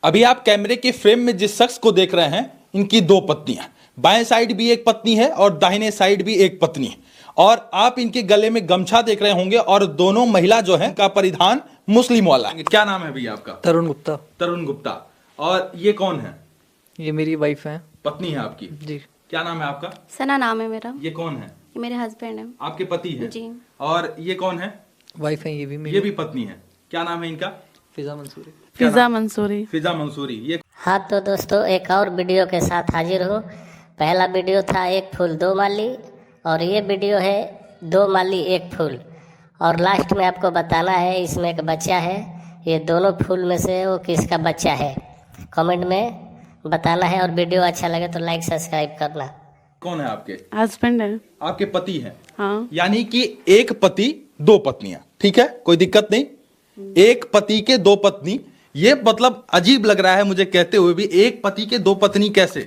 अभी आप कैमरे के फ्रेम में जिस शख्स को देख रहे हैं, इनकी दो पत्नियां, बाएं साइड भी एक पत्नी है और दाहिने साइड भी एक पत्नी है। और आप इनके गले में गमछा देख रहे होंगे और दोनों महिला जो है का परिधान मुस्लिम वाला है। क्या नाम है भैया आपका? तरुण गुप्ता। तरुण गुप्ता। और ये कौन है? ये मेरी वाइफ है। पत्नी है आपकी? जी। क्या नाम है आपका? सना नाम है मेरा। ये कौन है? ये मेरे हस्बैंड है। आपके पति है? जी। और ये कौन है? वाइफ है ये भी मेरी। ये भी पत्नी है। क्या नाम है इनका? फिजा मंसूरी। फिजा मंसूरी। फिजा मंसूरी। ये हाँ तो दोस्तों, एक और वीडियो के साथ हाजिर हूँ। पहला वीडियो था एक फूल दो माली, और ये वीडियो है दो माली एक फूल। और लास्ट में आपको बताना है इसमें एक बच्चा है, ये दोनों फूल में से वो किसका बच्चा है, कमेंट में बताना है। और वीडियो अच्छा लगे तो लाइक सब्सक्राइब करना। कौन है आपके? हस्बैंड है। आपके पति हैं? हाँ। यानी कि एक पति दो पत्नियां, ठीक है, कोई दिक्कत नहीं। एक पति के दो पत्नी, ये मतलब अजीब लग रहा है मुझे कहते हुए भी। एक पति के दो पत्नी कैसे?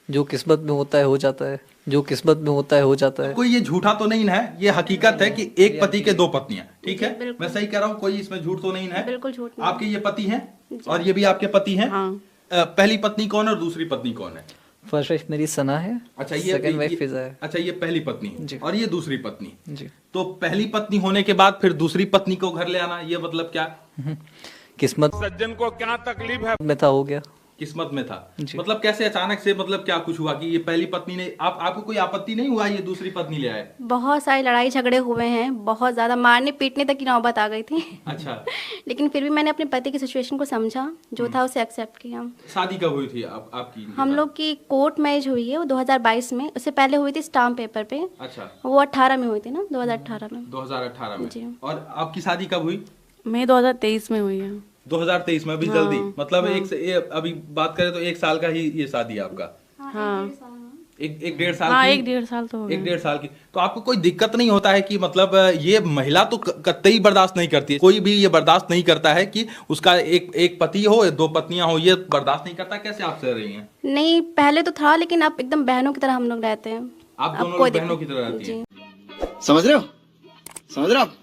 जो किस्मत में होता है हो जाता है, जो किस्मत में होता है हो जाता है। कोई ये झूठा तो नहीं है, ये हकीकत है कि एक पति के दो पत्नियां, ठीक है? मैं सही कह रहा हूँ? कोई इसमें झूठ तो नहीं है? बिल्कुल झूठ नहीं। आपके ये पति हैं और ये भी आपके पति हैं? हाँ। पहली पत्नी कौन है और दूसरी पत्नी कौन है? फर्स्ट वाइफ मेरी सना है। अच्छा, सेकंड वाइफ फिजा है। अच्छा, ये पहली पत्नी जी। और ये दूसरी पत्नी। जी। तो पहली पत्नी होने के बाद फिर दूसरी पत्नी को घर ले आना, ये मतलब क्या? किस्मत सज्जन को क्या तकलीफ है? में था, हो गया। किस्मत में था। जी। मतलब कैसे अचानक से, मतलब क्या कुछ हुआ कि ये पहली पत्नी ने आपको कोई आपत्ति नहीं हुआ ये दूसरी पत्नी ले आए? बहुत सारी लड़ाई झगड़े हुए हैं, बहुत ज्यादा मारने पीटने तक की नौबत आ गई थी। अच्छा। लेकिन फिर भी मैंने अपने पति की सिचुएशन को समझा, जो था उसे एक्सेप्ट किया। शादी कब हुई थी आपकी? हम लोग की कोर्ट मैरिज हुई है वो 2022 में। उससे पहले हुई थी स्टाम्प पेपर पे। अच्छा। वो 18 में हुई थी ना, 2018 में। 2018 में। जी। और आपकी शादी कब हुई? मई 2023 में हुई है। 2023 में? अभी हाँ, जल्दी मतलब हाँ। अभी बात करें तो एक साल का ही ये शादी है आपका? हाँ। एक डेढ़ साल हाँ, की? 1-1.5 साल तो हो एक गया। 1.5 साल की। तो आपको कोई दिक्कत नहीं होता है कि मतलब ये महिला तो कतई बर्दाश्त नहीं करती है, कोई भी ये बर्दाश्त नहीं करता है कि उसका एक पति हो, दो पत्नियां हो, ये बर्दाश्त नहीं करता? कैसे आप सह रही हैं? नहीं, पहले तो था, लेकिन अब एकदम बहनों की तरह हम लोग रहते हैं। आप अब दोनों कोई लोग बहनों की दिक्कत- तरह रहती जी। हैं? समझ रहे हो? समझ रहे हो आप?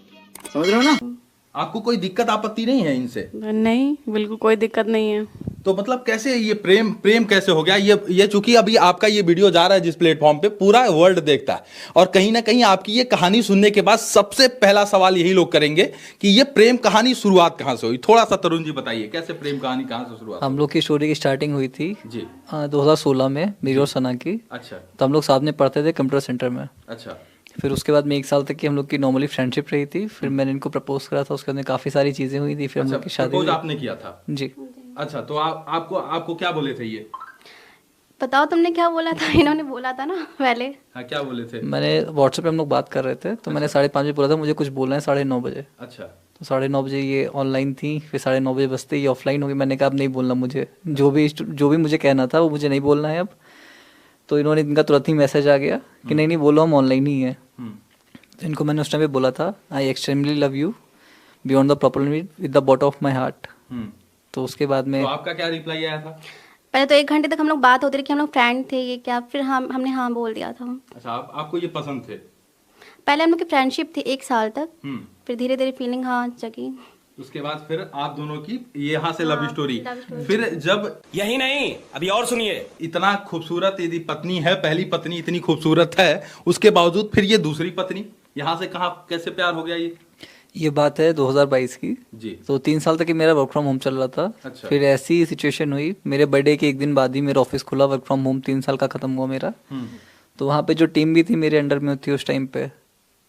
समझ रहे हो ना? आपको कोई दिक्कत आपत्ति नहीं है इनसे? नहीं, बिल्कुल कोई दिक्कत नहीं है। तो मतलब कैसे ये प्रेम कैसे हो गया? ये चूंकि अभी आपका ये वीडियो जा रहा है जिस प्लेटफॉर्म पे, पूरा वर्ल्ड देखता है, और कहीं ना कहीं आपकी ये कहानी सुनने के बाद सबसे पहला सवाल यही लोग करेंगे कि ये प्रेम कहानी शुरुआत कहाँ से हुई? थोड़ा सा तरुण जी बताइए, कैसे प्रेम कहानी कहाँ से शुरुआत? हम लोग की स्टोरी की स्टार्टिंग हुई थी जी। 2016 में, मेरी और सना की। अच्छा। तो हम लोग साथ में पढ़ते थे कंप्यूटर सेंटर में। अच्छा। फिर उसके बाद में 1 साल तक की हम लोग की नॉर्मली फ्रेंडशिप रही थी। फिर मैंने इनको प्रपोज करा था, उसके बाद में काफ़ी सारी चीज़ें हुई थी। फिर हम लोग की शादी प्रपोज हुई। आपने किया था? जी। अच्छा, तो आपको क्या बोले थे ये? बताओ तुमने क्या बोला था? इन्होंने बोला था ना पहले। हाँ, क्या बोले थे? मैंने व्हाट्सएप पे हम लोग बात कर रहे थे, तो मैंने 5:30 बजे बोला था मुझे कुछ बोलना है 9:30 बजे। अच्छा। तो 9:30 बजे ये ऑनलाइन थी, फिर 9:30 बजे बजते ये ऑफलाइन हो गई। मैंने कहा अब नहीं बोलना मुझे, जो भी मुझे कहना था वो मुझे नहीं बोलना है अब। तो इन्होंने, इनका तुरंत ही मैसेज आ गया कि नहीं बोलो, हम ऑनलाइन ही हैं। तो इनको मैंने उस टाइम पे बोला था, आई extremely love you beyond the proper with the bottom of my heart. तो उसके बाद में तो आपका क्या रिप्लाई आया था? पहले तो 1 घंटे तक हम लोग बात होती रही कि हम लोग फ्रेंड थे ये क्या, फिर हमने हाँ बोल दिया था। अच्छा, आपको ये पसंद थे? पहले हम लोग की फ्रेंडशिप थी 1 साल तक, हम्म। फिर धीरे धीरे फीलिंग हाँ जगी। उसके बाद फिर आप दोनों की यहाँ से लव हाँ, स्टोरी। Love story. फिर जब यही नहीं, अभी और सुनिए। इतना खूबसूरत यदि पत्नी है, पहली पत्नी इतनी खूबसूरत है, उसके बावजूद फिर ये दूसरी पत्नी, यहाँ से कहाँ कैसे प्यार हो गया ये बात है 2022 की। जी। तो 3 साल तक ही मेरा वर्क फ्रॉम होम चल रहा था। अच्छा। फिर ऐसी सिचुएशन हुई, मेरे बर्थडे के 1 दिन बाद ही मेरा ऑफिस खुला, वर्क फ्रॉम होम 3 साल का खत्म हुआ मेरा। तो वहाँ पे जो टीम भी थी मेरे अंडर में थी उस टाइम पे,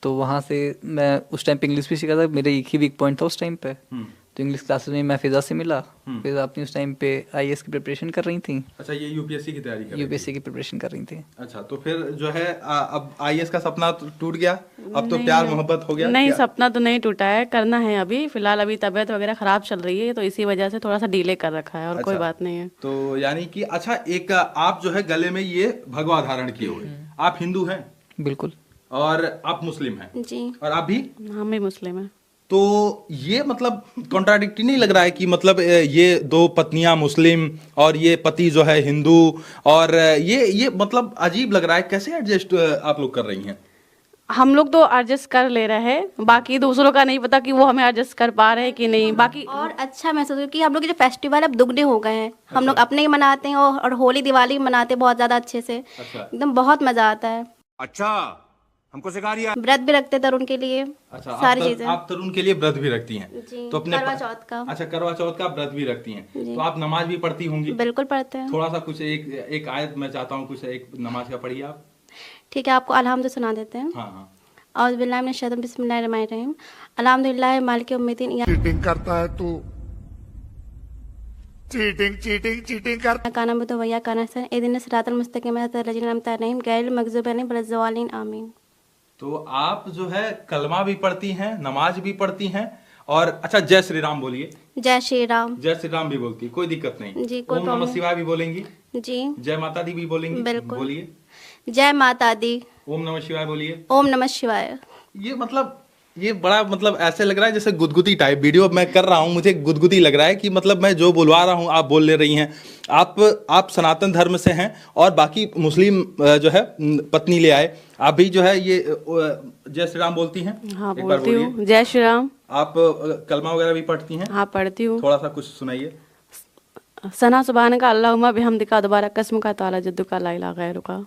तो वहाँ से मैं उस टाइम पे इंग्लिश भी सीखा था। मेरे एक ही वीक पॉइंट था उस टाइम पे। तो इंग्लिश क्लासेस में मैं फिजा से मिला। फिजा अपनी उस टाइम पे आईएएस की प्रिपरेशन कर रही थी। अच्छा, ये यूपीएससी की तैयारी कर रही यूपीएससी की प्रिपरेशन कर रही थी। अच्छा, तो फिर जो है अब आईएएस का सपना टूट गया, अब तो प्यार मोहब्बत हो गया? नहीं, क्या? सपना तो नहीं टूटा है, करना है अभी। फिलहाल अभी तबीयत वगैरह खराब चल रही है, तो इसी वजह से थोड़ा सा डिले कर रखा है, और कोई अच्छा। बात नहीं है। तो यानी कि अच्छा, एक आप जो है गले में ये भगवा धारण किए हुए, आप हिंदू हैं बिल्कुल। और आप मुस्लिम हैं? जी। और आप भी? हम भी मुस्लिम हैं। तो ये मतलब कॉन्ट्राडिक्टी नहीं लग रहा है कि मतलब ये दो पत्नियां मुस्लिम और ये पति जो है हिंदू, और ये मतलब अजीब लग रहा है। कैसे एडजस्ट आप लोग कर रही हैं? हम लोग तो एडजस्ट कर ले रहे हैं, बाकी दूसरों का नहीं पता कि वो हमें एडजस्ट कर पा रहे हैं कि नहीं। बाकी और अच्छा महसूस हुआ कि हम लोग के जो फेस्टिवल अब दुगने हो गए हैं। हम लोग अपने ही मनाते हैं और होली दिवाली भी मनाते हैं बहुत ज़्यादा अच्छे से। एकदम बहुत मज़ा आता है। अच्छा, हमको सिखा रिया। व्रत भी रखते हैं तरुण के लिए। अच्छा, सारी चीज़ें। आप तरुण के लिए व्रत भी रखती हैं? जी, तो अपने करवा चौथ का। अच्छा, करवा चौथ का व्रत भी रखती हैं। तो आप नमाज भी पढ़ती होंगी? बिल्कुल पढ़ते हैं। थोड़ा सा कुछ एक आयत मैं चाहता हूँ, कुछ एक नमाज का पढ़िए आप। ठीक है, आपको अलहम्द सुना देते हैं। हाँ हाँ। औज़ बिल्लाहि मिनश शैतानिर रजीम, बिस्मिल्लाहिर्रहमानिर्रहीम। अल्हम्दुलिल्लाहि मालिकि यौमिद्दीन, चीटिंग करता है तू, चीटिंग कर। काना बुतो वैया काना से इदिन सिरातल मुस्तकीम लजीन अनअमता अलैहिम गैरिल मग़ज़ूबि अलैहिम वलज़्ज़ालिन आमीन। तो आप जो है कलमा भी पढ़ती हैं, नमाज भी पढ़ती हैं, और अच्छा जय श्री राम बोलिए। जय श्री राम। जय श्री राम भी बोलती, कोई दिक्कत नहीं? जी, कोई ओम नमः प्रॉब्लम। शिवाय भी बोलेंगी? जी जय माता दी भी बोलेंगी? बिल्कुल। बोलिए। जय माता दी। ओम नमः शिवाय बोलिए। ओम नमः शिवाय। ये मतलब ये बड़ा मतलब ऐसे लग रहा है जैसे गुदगुदी टाइप वीडियो मैं कर रहा हूँ, मुझे गुदगुदी लग रहा है कि मतलब मैं जो बुलवा रहा हूँ आप बोल ले रही हैं। आप सनातन धर्म से हैं और बाकी मुस्लिम जो है पत्नी ले आए, आप भी जो है ये जय श्री राम बोलती हैं? हाँ, एक बार बोलती बोलिए। हूँ। जय श्री राम। आप कलमा वगैरह भी पढ़ती हैं? हाँ, पढ़ती हूँ। थोड़ा सा कुछ सुनाइए। सना सुबहान का अल्लाहुम्मा बिहम्दिका दोबारा कसम का ताला जद्दू का ला इलाहा गैरुका।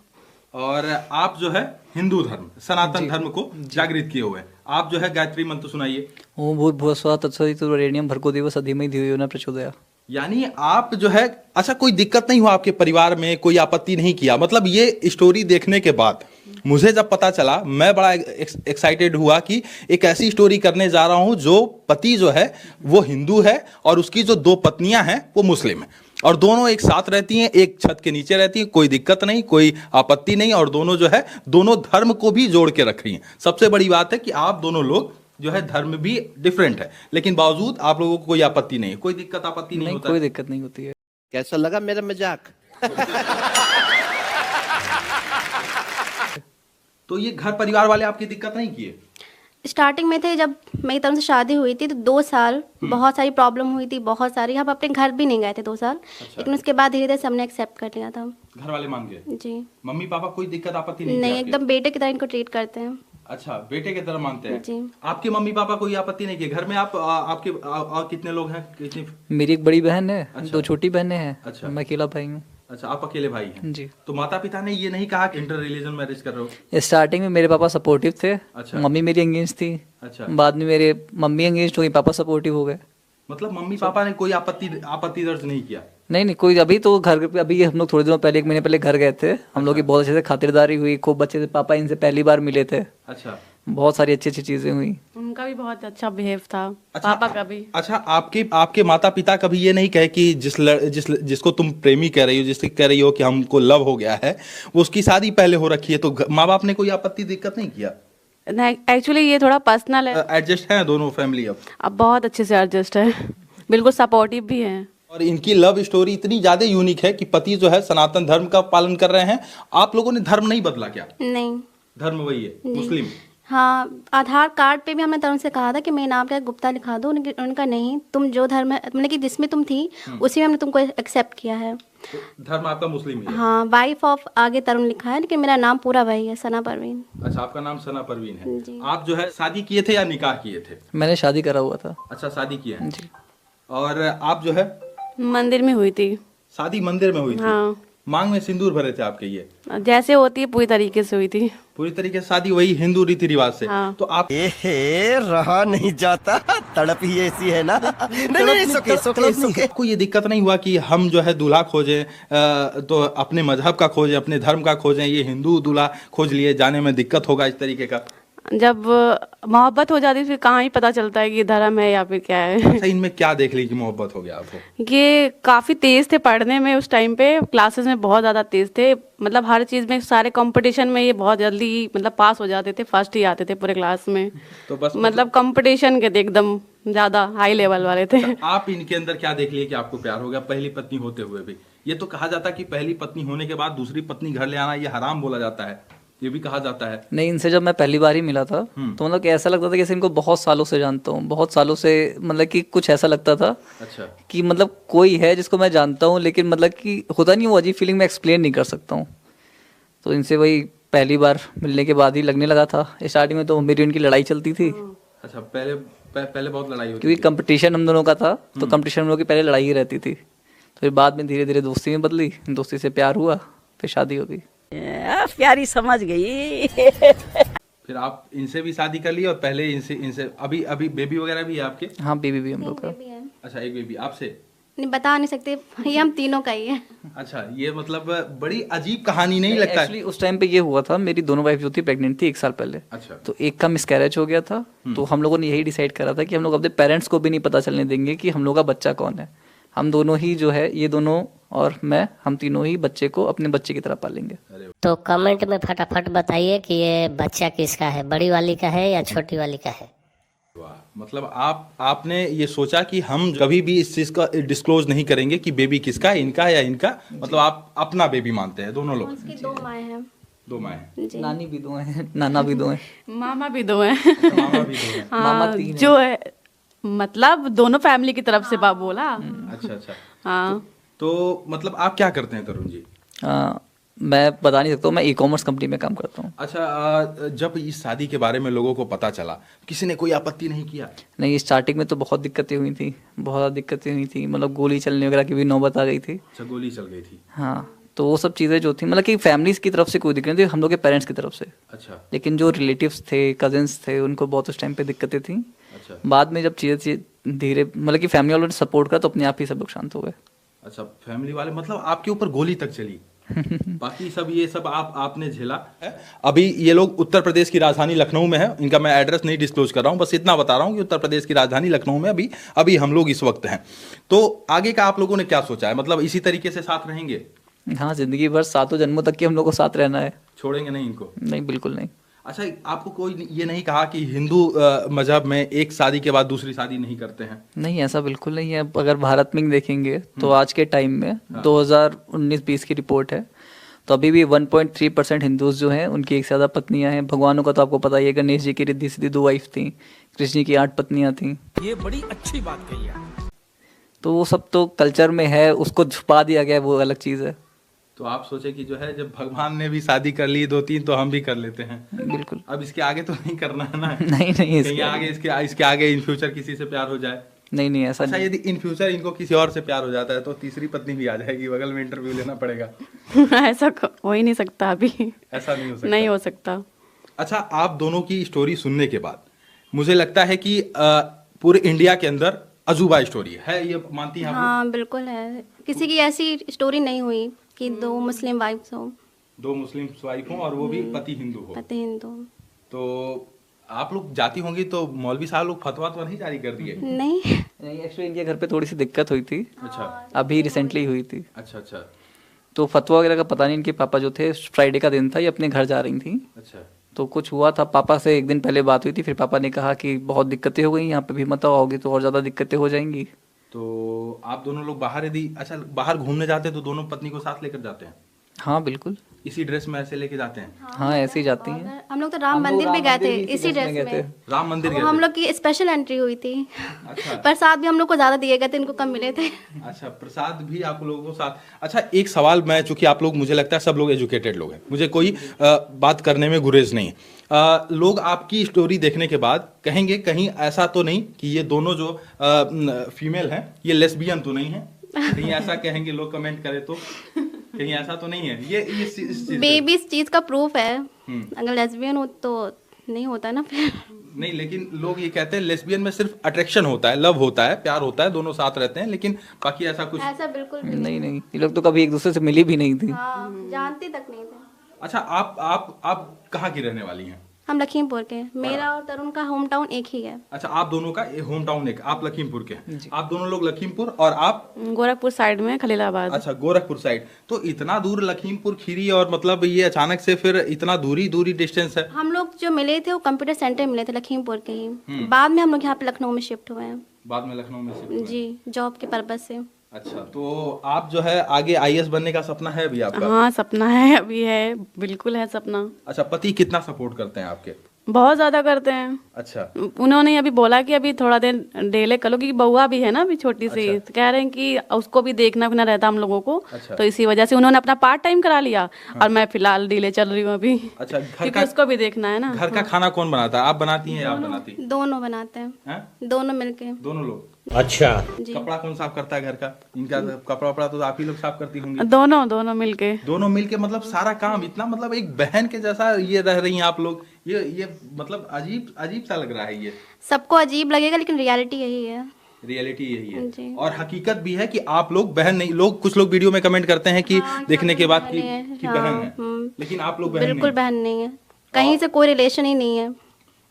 और आप जो है हिंदू धर्म, सनातन धर्म को जागृत किए हुए हैं। आप जो है गायत्री मंत्र सुनाइए। ओम भूर्भुवः स्वः तत्सवितुर्वरेण्यं भर्गो देवस्य धीमहि धियो यो न प्रचोदयात्। यानी आप जो है, अच्छा कोई दिक्कत नहीं हुआ आपके परिवार में, कोई आपत्ति नहीं किया? मतलब ये स्टोरी देखने के बाद मुझे जब पता चला, मैं बड़ा एक्साइटेड हुआ कि एक ऐसी स्टोरी करने जा रहा हूं जो पति जो है वो हिंदू है और उसकी जो 2 पत्नियां हैं वो मुस्लिम हैं, और दोनों एक साथ रहती हैं, एक छत के नीचे रहती हैं, कोई दिक्कत नहीं, कोई आपत्ति नहीं, और दोनों जो है दोनों धर्म को भी जोड़ के रख रही हैं। सबसे बड़ी बात है कि आप दोनों लोग जो है धर्म भी डिफरेंट है, लेकिन बावजूद आप लोगों को कोई आपत्ति नहीं है, कोई दिक्कत आपत्ति नहीं होता कोई है? दिक्कत नहीं होती है। कैसा लगा मेरा मजाक? तो ये घर परिवार वाले आपकी दिक्कत नहीं किए? स्टार्टिंग में थे, जब मेरी तरफ से शादी हुई थी तो 2 साल बहुत सारी प्रॉब्लम हुई थी, बहुत सारी। हम अपने घर भी नहीं गए थे 2 साल। लेकिन उसके बाद धीरे धीरे सबने एक्सेप्ट कर लिया था। घर वाले मान गए? जी। मम्मी पापा कोई दिक्कत आपत्ति नहीं? नहीं, की आपके? एकदम बेटे की तरह इनको ट्रीट करते हैं। अच्छा, बेटे की तरह मानते हैं? जी। आपके मम्मी पापा कोई आपत्ति नहीं किए? घर में आप आपके और कितने लोग हैं? कितनी? मेरी एक बड़ी बहन है, अच्छा। 2 छोटी बहनें हैं। अच्छा। मैं अकेला भाई हूँ। अच्छा, आप अकेले भाई हैं? जी। तो माता पिता ने ये नहीं कहा कि इंटर रिलीजन मैरिज कर रहे हो? स्टार्टिंग में मेरे पापा सपोर्टिव थे। अच्छा। मम्मी मेरी एंगेज थी। अच्छा। बाद में मेरे मम्मी एंगेज हो गई, पापा सपोर्टिव हो गए। मतलब मम्मी पापा ने कोई आपत्ति दर्ज नहीं किया? नहीं, कोई। अभी तो घर पे, अभी हम लोग थोड़े दिनों पहले, 1 महीने पहले घर गए थे। हम लोग की बहुत अच्छे से खातिरदारी हुई, खूब अच्छे से। पापा इनसे पहली बार मिले थे। अच्छा। बहुत सारी अच्छी अच्छी चीजें हुई। उनका भी बहुत अच्छा बिहेव था। अच्छा, पापा का भी। अच्छा, आपके माता पिता कभी ये नहीं कहे कि जिसको तुम प्रेमी कह रही हो, जिससे कह रही हो कि हमको लव हो गया है, वो उसकी शादी पहले हो रखी है, तो माँ बाप ने कोई आपत्ति दिक्कत नहीं किया? नहीं, एक्चुअली ये थोड़ा पर्सनल है। एडजस्ट है दोनों फैमिली अब बहुत अच्छे से एडजस्ट है, बिल्कुल सपोर्टिव भी है। और इनकी लव स्टोरी इतनी ज्यादा यूनिक है कि पति जो है सनातन धर्म का पालन कर रहे हैं। आप लोगों ने धर्म नहीं बदला क्या? नहीं। धर्म वही है, मुस्लिम? हाँ, आधार कार्ड पे भी हमने तरह से कहा था कि मेरे नाम पे गुप्ता लिखा दो। उनका नहीं, तुम जो धर्म है, मतलब कि जिसमें तुम थी उसी में हमने तुमको एक्सेप्ट किया है। तो धर्म आपका मुस्लिम ही है? हाँ, वाइफ ऑफ आगे तरुण लिखा है, लेकिन मेरा नाम पूरा वही है, सना परवीन। अच्छा, आपका नाम सना परवीन है। जी। आप जो है शादी किए थे या निकाह किए थे? मैंने शादी करा हुआ था। अच्छा, शादी किए हैं। जी। और आप जो है मंदिर में हुई थी। शादी मंदिर में हुई थी? हाँ। मांग में सिंदूर भरे थे आपके? ये जैसे होती है पूरी तरीके से हुई थी। पूरी तरीके से शादी वही हिंदू रीति रिवाज से? हाँ। तो आप रहा नहीं जाता, तड़प ही ऐसी है ना। नहीं, सुके। आपको ये दिक्कत नहीं हुआ कि हम जो है दूल्हा खोजें तो अपने मजहब का खोजें, अपने धर्म का खोजें, ये हिंदू दूल्हा खोज लिए, जाने में दिक्कत होगा इस तरीके का? जब मोहब्बत हो जाती है फिर कहाँ ही पता चलता है कि ये धर्म है या फिर क्या है। अच्छा, इनमें क्या देख ली कि मोहब्बत हो गया आपको? ये काफ़ी तेज़ थे पढ़ने में उस टाइम पे, क्लासेस में बहुत ज़्यादा तेज़ थे। मतलब हर चीज़ में, सारे कंपटीशन में ये बहुत जल्दी मतलब पास हो जाते थे, फर्स्ट ही आते थे पूरे क्लास में। तो बस मतलब कंपटीशन के थे, एकदम ज़्यादा हाई लेवल वाले थे। आप इनके अंदर क्या देख लिए कि आपको प्यार हो गया पहली पत्नी होते हुए भी? ये तो कहा जाता है कि पहली पत्नी होने के बाद दूसरी पत्नी घर ले आना ये हराम बोला जाता है, ये भी कहा जाता है। नहीं, इनसे जब मैं पहली बार ही मिला था तो मतलब कि ऐसा लगता था कि जैसे इनको बहुत सालों से जानता हूँ, बहुत सालों से। मतलब कि कुछ ऐसा लगता था अच्छा। कि मतलब कोई है जिसको मैं जानता हूँ, लेकिन मतलब कि होता नहीं, वो अजीब फीलिंग मैं एक्सप्लेन नहीं कर सकता हूँ। तो इनसे वही पहली बार मिलने के बाद ही लगने लगा था। स्टार्टिंग में तो मेरी उनकी लड़ाई चलती थी, अच्छा, पहले पहले बहुत लड़ाई होती क्योंकि थी। कंपटीशन हम दोनों का था, तो कंपटीशन हम लोग की पहले लड़ाई ही रहती थी। तो फिर बाद में धीरे धीरे दोस्ती में बदली, दोस्ती से प्यार हुआ, फिर शादी हो गई। प्यारी समझ गई। फिर आप इनसे भी शादी कर ली और पहले इनसे इनसे अभी अभी बेबी वगैरह भी है आपके? हाँ, बेबी भी हम लोग का। बेबी है, अच्छा, एक बेबी आपसे? नहीं बता नहीं सकते, ये हम तीनों का ही है। अच्छा, ये मतलब बड़ी अजीब कहानी नहीं लगता है? एक्चुअली उस टाइम पे ये हुआ था, मेरी दोनों वाइफ जो थी प्रेग्नेंट थी 1 साल पहले। अच्छा। तो एक का मिसकैरेज हो गया था, तो हम लोगों ने यही डिसाइड करा था कि हम लोग अपने पेरेंट्स को भी नहीं पता चलने देंगे कि हम लोग का बच्चा कौन है। हम दोनों ही जो है, ये दोनों और मैं, हम तीनों ही बच्चे को अपने बच्चे की तरह पालेंगे। तो कमेंट में फटाफट बताइए कि ये बच्चा किसका है, बड़ी वाली का है या छोटी वाली का है। वाह, मतलब आपने ये सोचा कि हम कभी भी इस चीज का डिस्क्लोज नहीं करेंगे कि बेबी किसका है, इनका है या इनका, मतलब आप अपना बेबी मानते हैं दोनों लोग? उसकी 2 माएँ हैं। 2 माएँ हैं। जी। नानी भी 2 हैं, नाना भी 2 हैं, मामा भी 2 हैं। मामा भी 2 हैं। मामा हाँ, 3 हैं। जो है मतलब दोनों फैमिली की तरफ से बाप बोला। अच्छा अच्छा। हाँ, तो मतलब आप क्या करते हैं तरुण जी? मैं बता नहीं सकता हूँ, मैं ई-कॉमर्स कंपनी में काम करता हूँ। अच्छा, जब इस शादी के बारे में लोगों को पता चला, किसी ने कोई आपत्ति नहीं किया? नहीं, स्टार्टिंग में तो बहुत दिक्कतें हुई थी, बहुत ज़्यादा दिक्कतें हुई थी, मतलब गोली चलने वगैरह की भी नौबत आ गई थी। अच्छा, गोली चल गई थी? हाँ, तो वो सब चीज़ें जो थी, मतलब कि फैमिलीज की तरफ से कोई दिक्कत नहीं थी, हम लोग के पेरेंट्स की तरफ से। अच्छा लेकिन जो रिलेटिव्स थे, कजिन्स थे, उनको बहुत उस टाइम पे दिक्कतें थी। अच्छा। बाद में जब चीज़ें धीरे, मतलब कि फैमिली वालों ने सपोर्ट करा, तो अपने आप ही सब लोग शांत हो गए। अच्छा, फैमिली वाले मतलब आपके ऊपर गोली तक चली? बाकी सब ये सब आपने झेला है। अभी ये लोग उत्तर प्रदेश की राजधानी लखनऊ में है, इनका मैं एड्रेस नहीं डिस्क्लोज कर रहा हूँ, बस इतना बता रहा हूँ कि उत्तर प्रदेश की राजधानी लखनऊ में अभी हम लोग इस वक्त हैं। तो आगे का आप लोगों ने क्या सोचा है, मतलब इसी तरीके से साथ रहेंगे? हाँ, जिंदगी भर 7 जन्मों तक के हम लोग को साथ रहना है। छोड़ेंगे नहीं इनको? नहीं, बिल्कुल नहीं। अच्छा, आपको कोई ये नहीं कहा कि हिंदू मजहब में एक शादी के बाद दूसरी शादी नहीं करते हैं? नहीं, ऐसा बिल्कुल नहीं है। अगर भारत में देखेंगे तो आज के टाइम में 2019-20 की रिपोर्ट है, तो अभी भी 1.3% हिंदूज जो हैं उनकी 1 से ज़्यादा पत्नियां हैं। भगवानों का तो आपको पता ही है, गणेश जी की रिद्धि सिद्धि 2 वाइफ थी, कृष्ण जी की 8 पत्नियां थीं। ये बड़ी अच्छी बात कही है। तो वो सब तो कल्चर में है, उसको छुपा दिया गया है, वो अलग चीज़ है। तो आप सोचे कि जो है, जब भगवान ने भी शादी कर ली 2-3 तो हम भी कर लेते हैं। बिल्कुल। अब इसके आगे तो नहीं करना है ना? नहीं, कहीं आगे इसके आगे इन फ्यूचर किसी से प्यार हो जाए? नहीं, ऐसा अच्छा, नहीं। यदि इन फ्यूचर इनको किसी और से प्यार हो जाता है तो तीसरी पत्नी भी आ जाएगी, बगल में इंटरव्यू लेना पड़ेगा? ऐसा हो ही नहीं सकता अभी। ऐसा नहीं हो सकता? नहीं हो सकता। अच्छा, आप दोनों की स्टोरी सुनने के बाद मुझे लगता है कि पूरे इंडिया के अंदर अजूबा स्टोरी है, ये मानती हैं आप लोग? हाँ बिल्कुल है, किसी की ऐसी स्टोरी नहीं हुई कि 2 मुस्लिम वाइफ्स हो, 2 मुस्लिम वाइफ हो और वो भी पति हिंदू हो। पति हिंदू। तो आप लोग जाती होंगी तो मौलवी साहब लोग फतवा तो नहीं जारी कर दिए? नहीं, एक्चुअली इनके घर पे थोड़ी सी दिक्कत हुई थी, अच्छा अभी रिसेंटली हुई थी। अच्छा अच्छा तो फतवा वगैरह का पता नहीं, इनके पापा जो थे, फ्राइडे का दिन था, ये अपने घर जा रही थी, अच्छा। तो कुछ हुआ था, पापा से एक दिन पहले बात हुई थी, फिर पापा ने कहा कि बहुत दिक्कतें हो गई, यहाँ पे भी मत आओगे तो और ज़्यादा दिक्कतें हो जाएंगी। तो आप दोनों लोग बाहर, यदि अच्छा बाहर घूमने जाते हैं तो दोनों पत्नी को साथ लेकर जाते हैं? हाँ बिल्कुल। इसी ड्रेस में ऐसे लेके जाते हैं? हाँ, ऐसे ही जाती हैं। हम लोग तो राम मंदिर भी गए थे इसी ड्रेस में। राम मंदिर वो गए हम थे? लोग की स्पेशल एंट्री हुई थी। अच्छा। प्रसाद भी हम लोग को ज्यादा दिए गए थे, इनको कम मिले थे। अच्छा, प्रसाद भी आप लोगों को साथ। अच्छा, एक सवाल, मैं चूंकि आप लोग, मुझे लगता है सब लोग एजुकेटेड लोग हैं, मुझे कोई बात करने में गुरेज नहीं। लोग आपकी स्टोरी देखने के बाद कहेंगे कहीं ऐसा तो नहीं कि ये दोनों जो फीमेल हैं ये लेस्बियन तो नहीं है? कहीं ऐसा कहेंगे लोग, कमेंट करें तो? कहीं ऐसा तो नहीं है? ये इस चीज बेबी इस चीज का प्रूफ है, अगर लेस्बियन हो तो नहीं होता ना फिर। नहीं, लेकिन लोग ये कहते हैं लेस्बियन में सिर्फ अट्रैक्शन होता है, लव होता है, प्यार होता है, दोनों साथ रहते हैं, लेकिन बाकी ऐसा कुछ? ऐसा बिल्कुल भी नहीं, ये लोग तो कभी एक दूसरे से मिली भी नहीं थी। हाँ, जानते तक नहीं थे। अच्छा, आप कहाँ की रहने वाली हैं? हम लखीमपुर के, मेरा और तरुण का होम टाउन एक ही है। अच्छा, आप दोनों का होम टाउन एक, आप लखीमपुर के हैं, आप दोनों लोग लखीमपुर, और आप? गोरखपुर साइड में, खलीलाबाद। अच्छा, गोरखपुर साइड। तो इतना दूर लखीमपुर खीरी, और मतलब ये अचानक से फिर इतना दूरी डिस्टेंस है? हम लोग जो मिले थे वो कंप्यूटर सेंटर मिले थे लखीमपुर के ही, बाद में हम लोग यहाँ पे लखनऊ में शिफ्ट हुए हैं। बाद में लखनऊ में शिफ्ट हुए? जी, जॉब के पर्पज से। अच्छा, तो आप जो है आगे आईएएस बनने का सपना है भी आपका? हाँ, सपना है, अभी है, बिल्कुल है सपना। अच्छा, पति कितना सपोर्ट करते हैं आपके? बहुत ज़्यादा करते हैं। अच्छा। उन्होंने अभी बोला कि अभी थोड़ा दिन डिले कर लो, क्योंकि बउआ भी है ना अभी छोटी सी, तो कह रहे हैं कि उसको भी देखना भी ना रहता हम लोगों को। अच्छा। तो इसी वजह से उन्होंने अपना पार्ट टाइम करा लिया। और मैं फिलहाल डिले चल रही हूँ अभी। अच्छा, घर क्योंकि का उसको भी देखना है ना। घर का खाना कौन बनाता है? आप बनाती हैं या आप बनाती हैं? दोनों बनाते हैं, हैं? दोनों मिलके। दोनों लोग? अच्छा। कपड़ा कौन साफ करता है घर का? इनका कपड़ा वपड़ा तो आप ही लोग साफ करती होंगी। दोनों मिलके। दोनों मिलके, मतलब सारा काम इतना, मतलब एक बहन के जैसा ये रह रही हैं आप लोग। ये मतलब अजीब अजीब सा लग रहा है ये। सबको अजीब लगेगा लेकिन रियलिटी यही है। रियलिटी यही है। जी। और हकीकत भी है कि आप लोग बहन नहीं, लोग कुछ लोग वीडियो में कमेंट करते हैं कि देखने के बाद कि बहन है, लेकिन आप लोग बहन बिल्कुल नहीं। बहन नहीं है, कहीं से कोई रिलेशन ही नहीं है।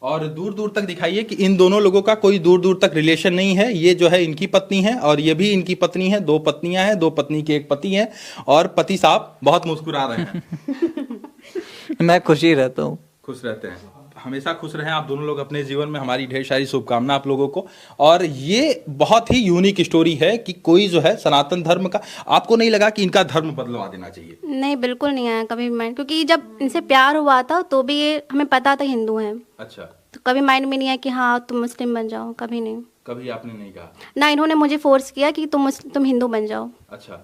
और दूर दूर तक दिखाइए कि इन दोनों लोगों का कोई दूर दूर तक रिलेशन नहीं है। ये जो है इनकी पत्नी है और ये भी इनकी पत्नी है। 2 पत्नियां हैं, 2 पत्नी के एक पति हैं। और पति साहब बहुत मुस्कुरा रहे हैं। मैं खुश ही रहता हूँ। खुश रहते हैं, हमेशा खुश रहें आप दोनों लोग अपने जीवन में। हमारी ढेर सारी शुभकामना आप लोगों को। और ये बहुत ही यूनिक स्टोरी है कि कोई जो है सनातन धर्म का, आपको नहीं लगा कि इनका धर्म बदलवा देना चाहिए? नहीं, बिल्कुल नहीं आया कभी माइंड, क्योंकि जब इनसे प्यार हुआ था तो भी ये हमें पता था हिंदू हैं, अच्छा। तो कभी माइंड में नहीं आया कि हाँ तुम मुस्लिम बन जाओ, कभी नहीं। कभी आपने नहीं कहा? ना इन्होंने मुझे फोर्स किया कि तुम हिंदू बन जाओ। अच्छा।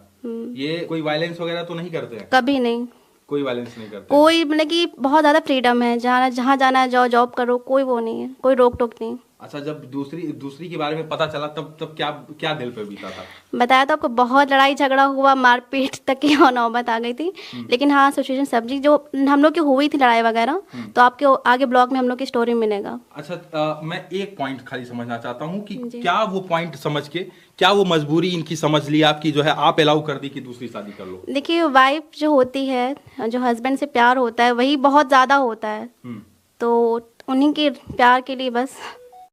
ये कोई वायलेंस वगैरह तो नहीं करते हैं? कभी नहीं, कोई वायलेंस नहीं करते? कोई मतलब कि बहुत ज़्यादा फ्रीडम है, जहाँ जाना है जाओ, जॉब करो, कोई वो नहीं है, कोई रोक टोक नहीं। अच्छा, जब दूसरी के बारे में पता चला तब क्या दिल पे बीता था? बताया तो आपको, बहुत लड़ाई झगड़ा हुआ, मारपीट तक की नौबत आ गई थी। लेकिन हाँ, सिचुएशन सब्जी जो हम लोग की हुई थी लड़ाई वगैरह, तो आपके आगे ब्लॉग में हम लोग की स्टोरी मिलेगा। अच्छा, मैं एक पॉइंट खाली समझना चाहता हूँ कि क्या वो पॉइंट समझ के, क्या वो मजबूरी इनकी समझ ली आपकी, जो है आप अलाउ कर दी कि दूसरी शादी कर लो? देखिए, वाइफ जो होती है, जो हस्बैंड से प्यार होता है, वही बहुत ज़्यादा होता है। तो उन्हीं के प्यार के लिए बस